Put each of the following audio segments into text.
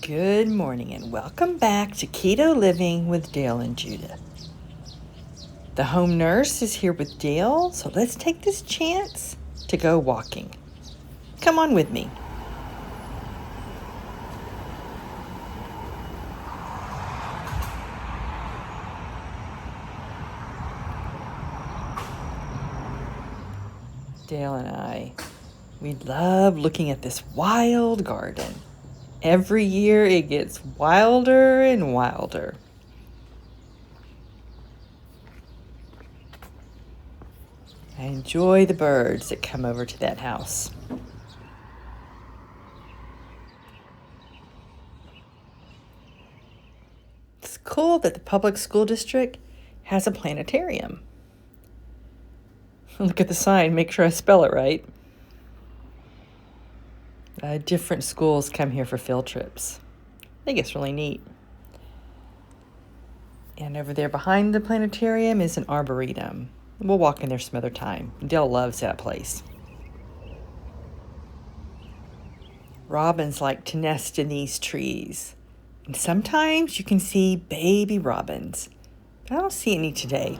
Good morning and welcome back to Keto Living with Dale and Judith. The home nurse is here with Dale, so let's take this chance to go walking. Come on with me. Dale and we love looking at this wild garden. Every year it gets wilder and wilder. I enjoy the birds that come over to that house. It's cool that the public school district has a planetarium. Look at the sign, make sure I spell it right. Different schools come here for field trips. I think it's really neat. And over there behind the planetarium is an arboretum. We'll walk in there some other time. Dale loves that place. Robins like to nest in these trees. And sometimes you can see baby robins. But I don't see any today.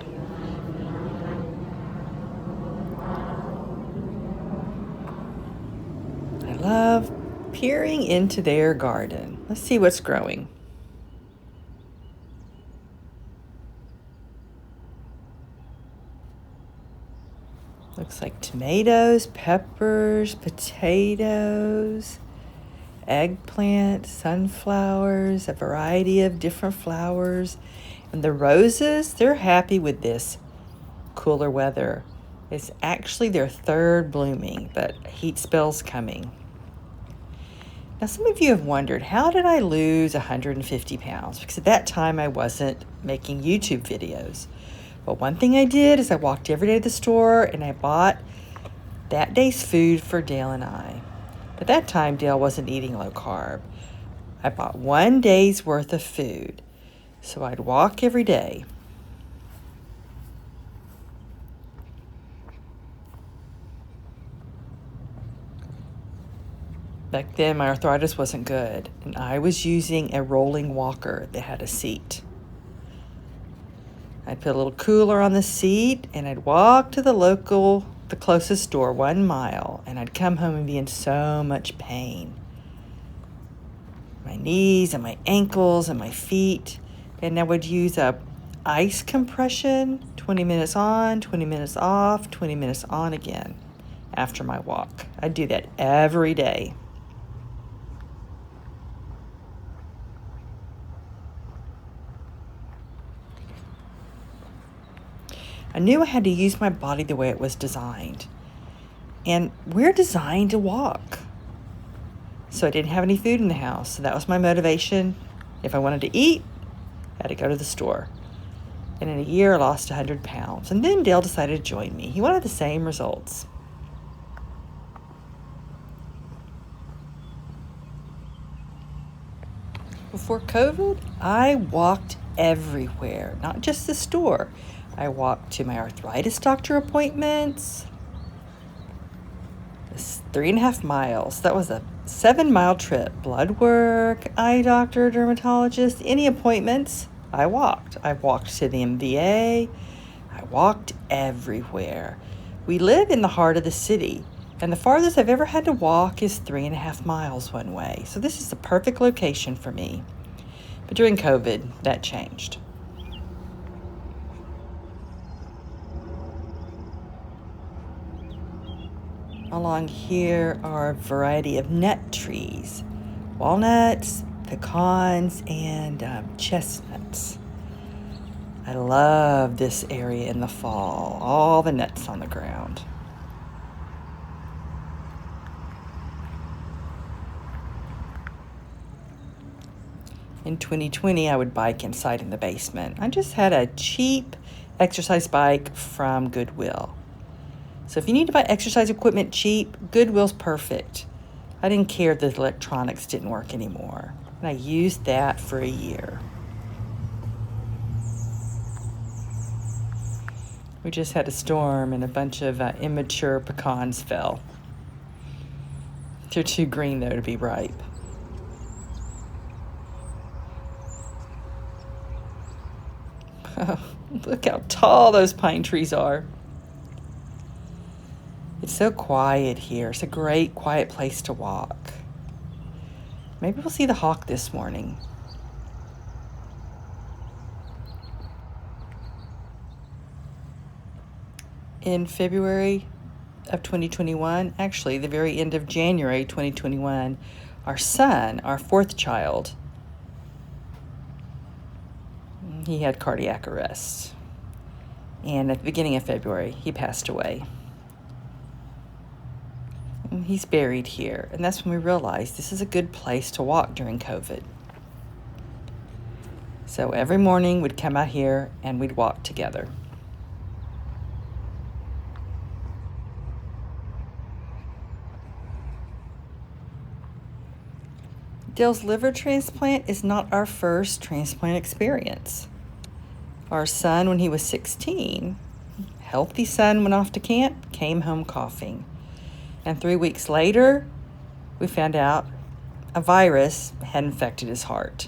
I love peering into their garden. Let's see what's growing. Looks like tomatoes, peppers, potatoes, eggplant, sunflowers, a variety of different flowers. And the roses, they're happy with this cooler weather. It's actually their third blooming, but heat spell's coming. Now, some of you have wondered, how did I lose 150 pounds? Because at that time, I wasn't making YouTube videos. Well, one thing I did is I walked every day to the store and I bought that day's food for Dale and I. At that time, Dale wasn't eating low carb. I bought one day's worth of food. So I'd walk every day. Back then, my arthritis wasn't good, and I was using a rolling walker that had a seat. I'd put a little cooler on the seat, and I'd walk to the closest store 1 mile, and I'd come home and be in so much pain. My knees and my ankles and my feet, and I would use a ice compression, 20 minutes on, 20 minutes off, 20 minutes on again after my walk. I'd do that every day. I knew I had to use my body the way it was designed. And we're designed to walk. So I didn't have any food in the house. So that was my motivation. If I wanted to eat, I had to go to the store. And in a year, I lost 100 pounds. And then Dale decided to join me. He wanted the same results. Before COVID, I walked everywhere, not just the store. I walked to my arthritis doctor appointments. It's 3.5 miles. That was a 7-mile trip. Blood work, eye doctor, dermatologist, any appointments, I walked. I walked to the MVA. I walked everywhere. We live in the heart of the city, and the farthest I've ever had to walk is 3.5 miles one way. So this is the perfect location for me. But during COVID, that changed. Along here are a variety of nut trees, walnuts, pecans, and chestnuts. I love this area in the fall, all the nuts on the ground. In 2020, I would bike inside in the basement. I just had a cheap exercise bike from Goodwill. So if you need to buy exercise equipment cheap, Goodwill's perfect. I didn't care that the electronics didn't work anymore. And I used that for a year. We just had a storm and a bunch of immature pecans fell. They're too green, though, to be ripe. Oh, look how tall those pine trees are. It's so quiet here. It's a great quiet place to walk. Maybe we'll see the hawk this morning. In February of 2021, actually the very end of January 2021, our son, our fourth child, he had cardiac arrest. And at the beginning of February, he passed away. And he's buried here. And that's when we realized this is a good place to walk during COVID. So every morning we'd come out here and we'd walk together. Dale's liver transplant is not our first transplant experience. Our son, when he was 16, healthy son, went off to camp, came home coughing. And 3 weeks later, we found out a virus had infected his heart.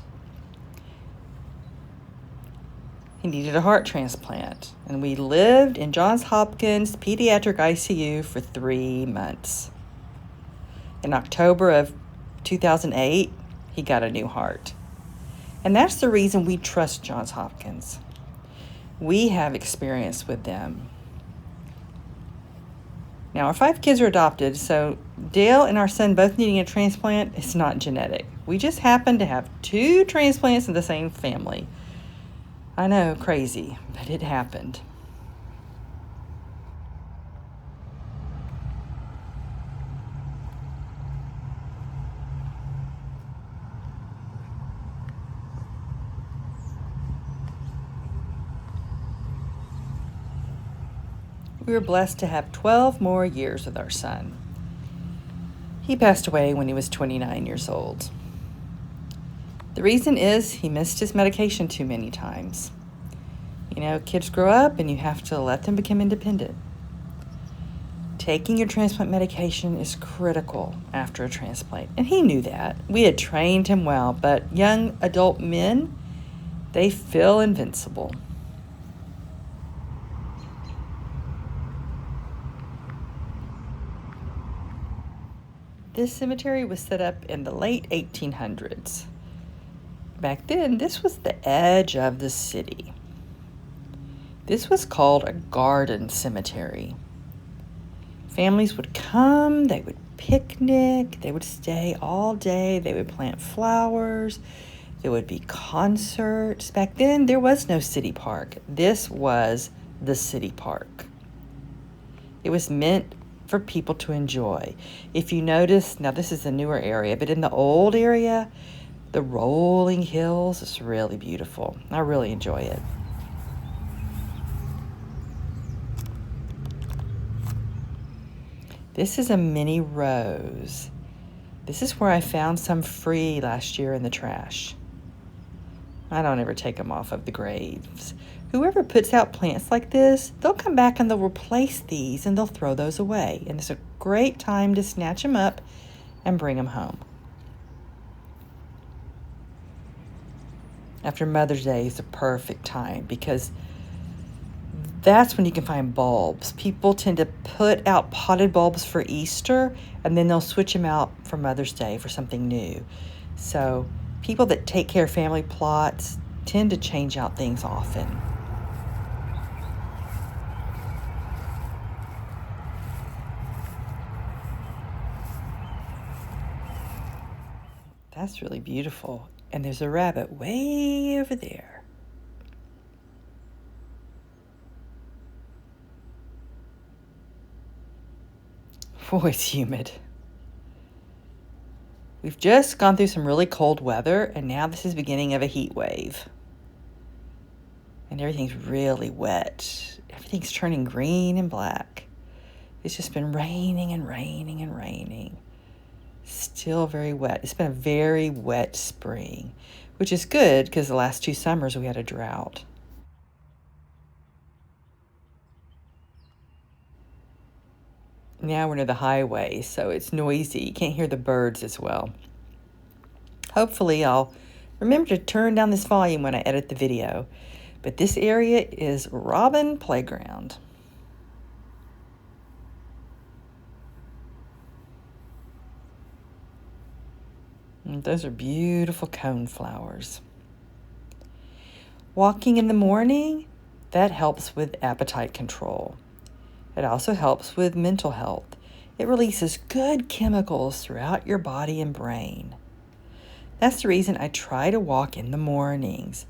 He needed a heart transplant. And we lived in Johns Hopkins Pediatric ICU for 3 months. In October of 2008, he got a new heart. And that's the reason we trust Johns Hopkins. We have experience with them. Now, our 5 kids are adopted, so Dale and our son both needing a transplant is not genetic. We just happen to have 2 transplants in the same family. I know, crazy, but it happened. We were blessed to have 12 more years with our son. He passed away when he was 29 years old. The reason is he missed his medication too many times. You know, kids grow up and you have to let them become independent. Taking your transplant medication is critical after a transplant, and he knew that. We had trained him well, but young adult men, they feel invincible. This cemetery was set up in the late 1800s. Back then, this was the edge of the city. This was called a garden cemetery. Families would come, they would picnic, they would stay all day, they would plant flowers, there would be concerts. Back then, there was no city park. This was the city park. It was meant for people to enjoy. If you notice, now this is a newer area, but in the old area, the rolling hills is really beautiful. I really enjoy it. This is a mini rose. This is where I found some free last year in the trash. I don't ever take them off of the graves. Whoever puts out plants like this, they'll come back and they'll replace these and they'll throw those away. And it's a great time to snatch them up and bring them home. After Mother's Day is a perfect time because that's when you can find bulbs. People tend to put out potted bulbs for Easter and then they'll switch them out for Mother's Day for something new. So people that take care of family plots tend to change out things often. That's really beautiful. And there's a rabbit way over there. Boy, it's humid. We've just gone through some really cold weather, and now this is the beginning of a heat wave. And everything's really wet. Everything's turning green and black. It's just been raining and raining and raining. Still very wet. It's been a very wet spring, which is good because the last 2 summers we had a drought. Now we're near the highway, so it's noisy. You can't hear the birds as well. Hopefully I'll remember to turn down this volume when I edit the video. But this area is Robin Playground. And those are beautiful cone flowers. Walking in the morning, that helps with appetite control. It also helps with mental health. It releases good chemicals throughout your body and brain. That's the reason I try to walk in the mornings.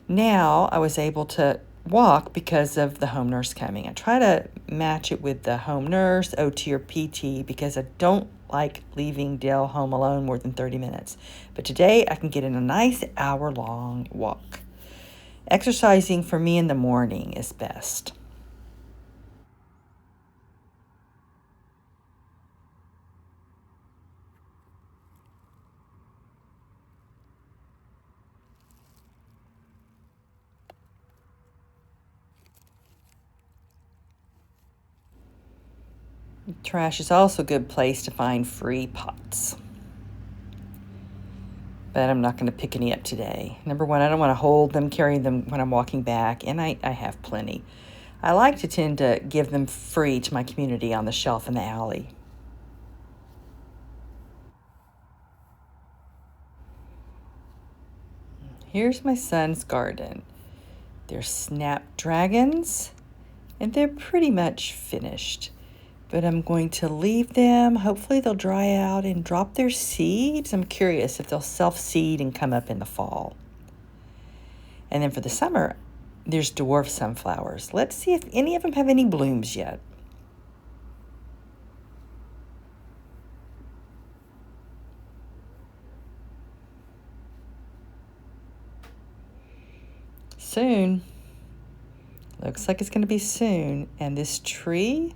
Now I was able to walk because of the home nurse coming. I try to match it with the home nurse, OT, or PT because I don't like leaving Dale home alone more than 30 minutes. But today I can get in a nice hour-long walk. Exercising for me in the morning is best. Trash is also a good place to find free pots. But I'm not going to pick any up today. Number one, I don't want to hold them, carry them when I'm walking back, and I have plenty. I like to tend to give them free to my community on the shelf in the alley. Here's my son's garden. They're snapdragons, and they're pretty much finished. But I'm going to leave them. Hopefully they'll dry out and drop their seeds. I'm curious if they'll self-seed and come up in the fall. And then for the summer, there's dwarf sunflowers. Let's see if any of them have any blooms yet. Soon. Looks like it's going to be soon. And this tree,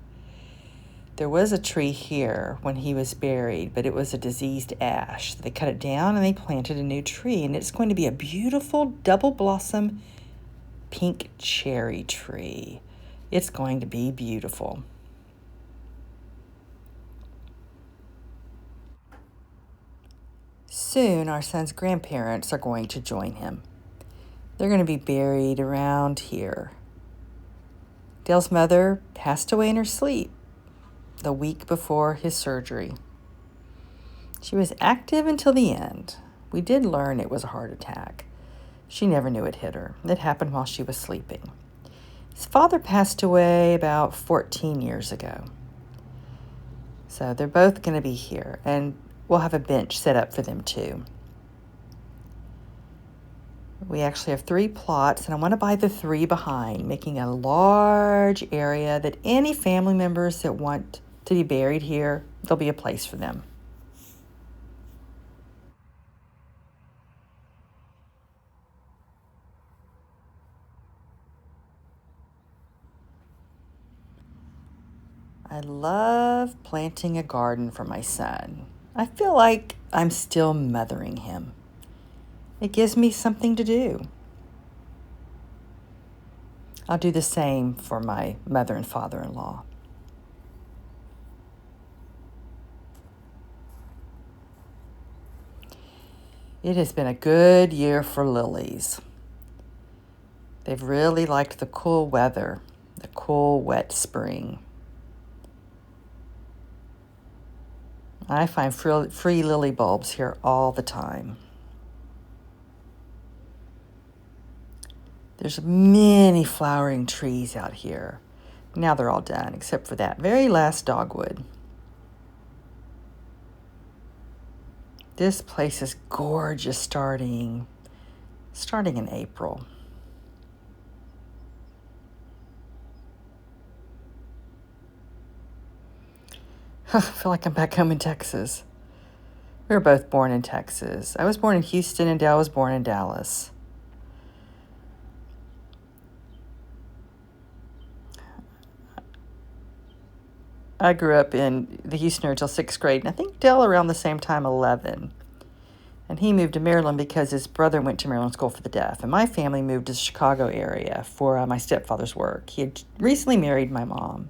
there was a tree here when he was buried, but it was a diseased ash. They cut it down and they planted a new tree, and it's going to be a beautiful double blossom pink cherry tree. It's going to be beautiful. Soon our son's grandparents are going to join him. They're going to be buried around here. Dale's mother passed away in her sleep the week before his surgery. She was active until the end. We did learn it was a heart attack. She never knew it hit her. It happened while she was sleeping. His father passed away about 14 years ago. So they're both going to be here, and we'll have a bench set up for them too. We actually have 3 plots, and I want to buy the 3 behind, making a large area that any family members that want to be buried here, there'll be a place for them. I love planting a garden for my son. I feel like I'm still mothering him. It gives me something to do. I'll do the same for my mother and father-in-law. It has been a good year for lilies. They've really liked the cool weather, the cool, wet spring. I find free lily bulbs here all the time. There's many flowering trees out here. Now they're all done, except for that very last dogwood. This place is gorgeous starting in April. I feel like I'm back home in Texas. We were both born in Texas. I was born in Houston and Dale was born in Dallas. I grew up in the Houston area until 6th grade, and I think Dale around the same time, 11. And he moved to Maryland because his brother went to Maryland School for the Deaf. And my family moved to the Chicago area for my stepfather's work. He had recently married my mom.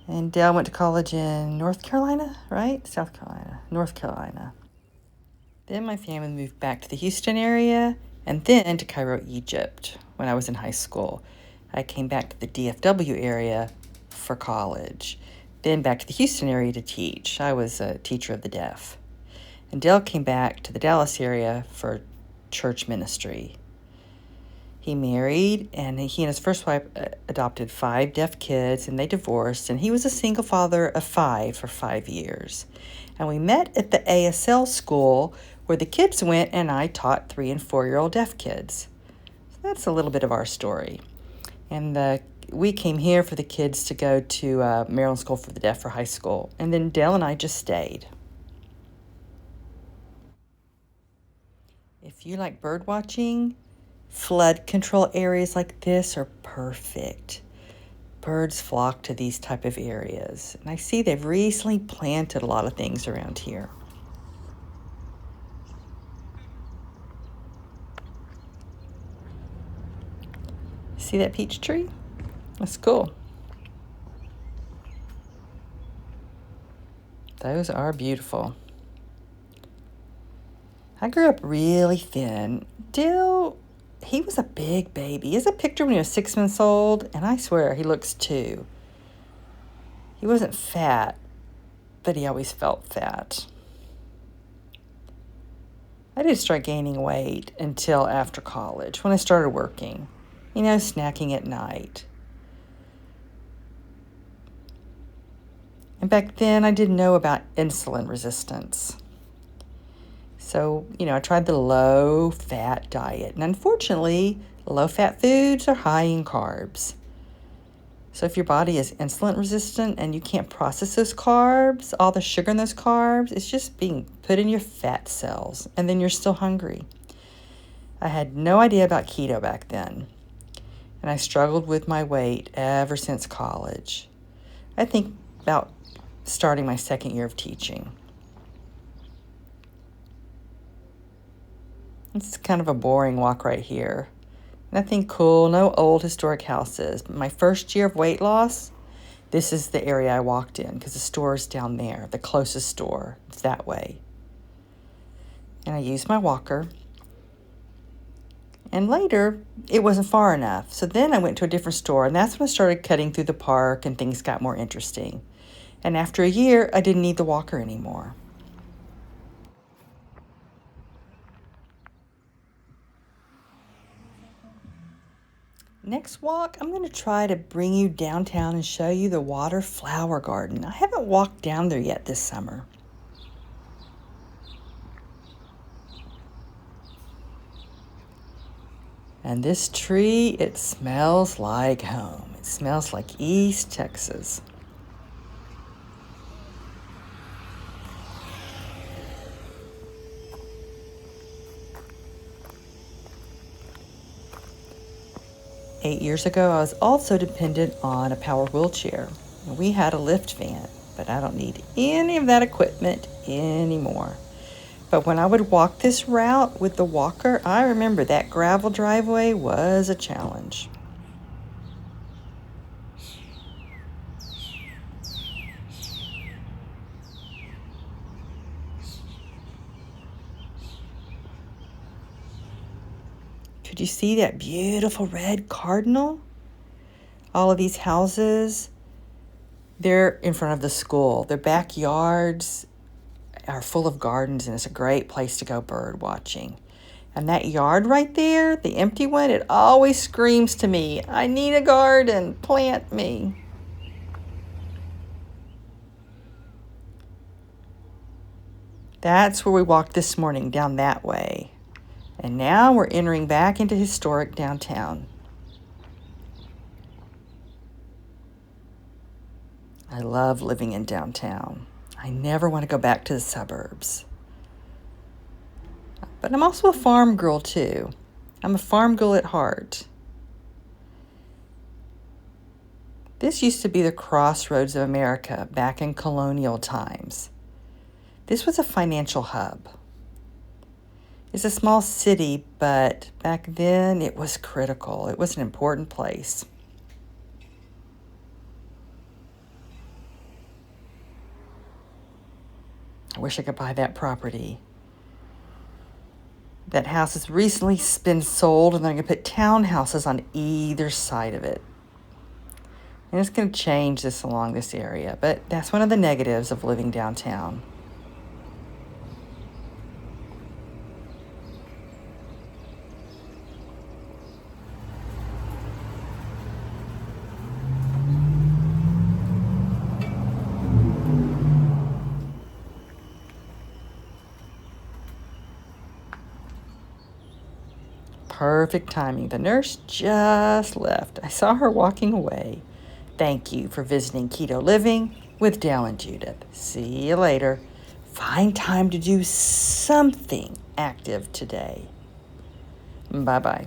And Dale went to college in North Carolina, right? North Carolina. Then my family moved back to the Houston area, and then to Cairo, Egypt when I was in high school. I came back to the DFW area for college, then back to the Houston area to teach. I was a teacher of the deaf. And Dale came back to the Dallas area for church ministry. He married, and he and his first wife adopted 5 deaf kids, and they divorced, and he was a single father of 5 for 5 years. And we met at the ASL school where the kids went, and I taught 3- and 4-year-old deaf kids. So that's a little bit of our story. And we came here for the kids to go to Maryland School for the Deaf for high school, and then Dale and I just stayed. If you like bird watching, flood control areas like this are perfect. Birds flock to these type of areas. And I see they've recently planted a lot of things around here. See that peach tree? That's cool. Those are beautiful. I grew up really thin. Dill, he was a big baby. He has a picture when he was 6 months old, and I swear he looks 2. He wasn't fat, but he always felt fat. I didn't start gaining weight until after college when I started working, snacking at night. And back then I didn't know about insulin resistance. So, I tried the low-fat diet. And unfortunately, low-fat foods are high in carbs. So if your body is insulin resistant and you can't process those carbs, all the sugar in those carbs, it's just being put in your fat cells. And then you're still hungry. I had no idea about keto back then. And I struggled with my weight ever since college. I think about starting my 2nd year of teaching. It's kind of a boring walk right here. Nothing cool, no old historic houses. But my first year of weight loss, this is the area I walked in because the store is down there, the closest store. It's that way. And I used my walker. And later, it wasn't far enough. So then I went to a different store, and that's when I started cutting through the park and things got more interesting. And after a year, I didn't need the walker anymore. Next walk, I'm going to try to bring you downtown and show you the water flower garden. I haven't walked down there yet this summer. And this tree, it smells like home. It smells like East Texas. Eight years ago, I was also dependent on a power wheelchair. We had a lift van, but I don't need any of that equipment anymore. But when I would walk this route with the walker, I remember that gravel driveway was a challenge. Could you see that beautiful red cardinal? All of these houses, they're in front of the school. Their backyards are full of gardens, and it's a great place to go bird watching. And that yard right there, the empty one, it always screams to me, I need a garden, plant me. That's where we walked this morning, down that way. And now we're entering back into historic downtown. I love living in downtown. I never want to go back to the suburbs. But I'm also a farm girl too. I'm a farm girl at heart. This used to be the crossroads of America back in colonial times. This was a financial hub. It's a small city, but back then it was critical. It was an important place. I wish I could buy that property. That house has recently been sold, and they're going to put townhouses on either side of it. And it's going to change this along this area, but that's one of the negatives of living downtown. Perfect timing. The nurse just left. I saw her walking away. Thank you for visiting Keto Living with Dale and Judith. See you later. Find time to do something active today. Bye-bye.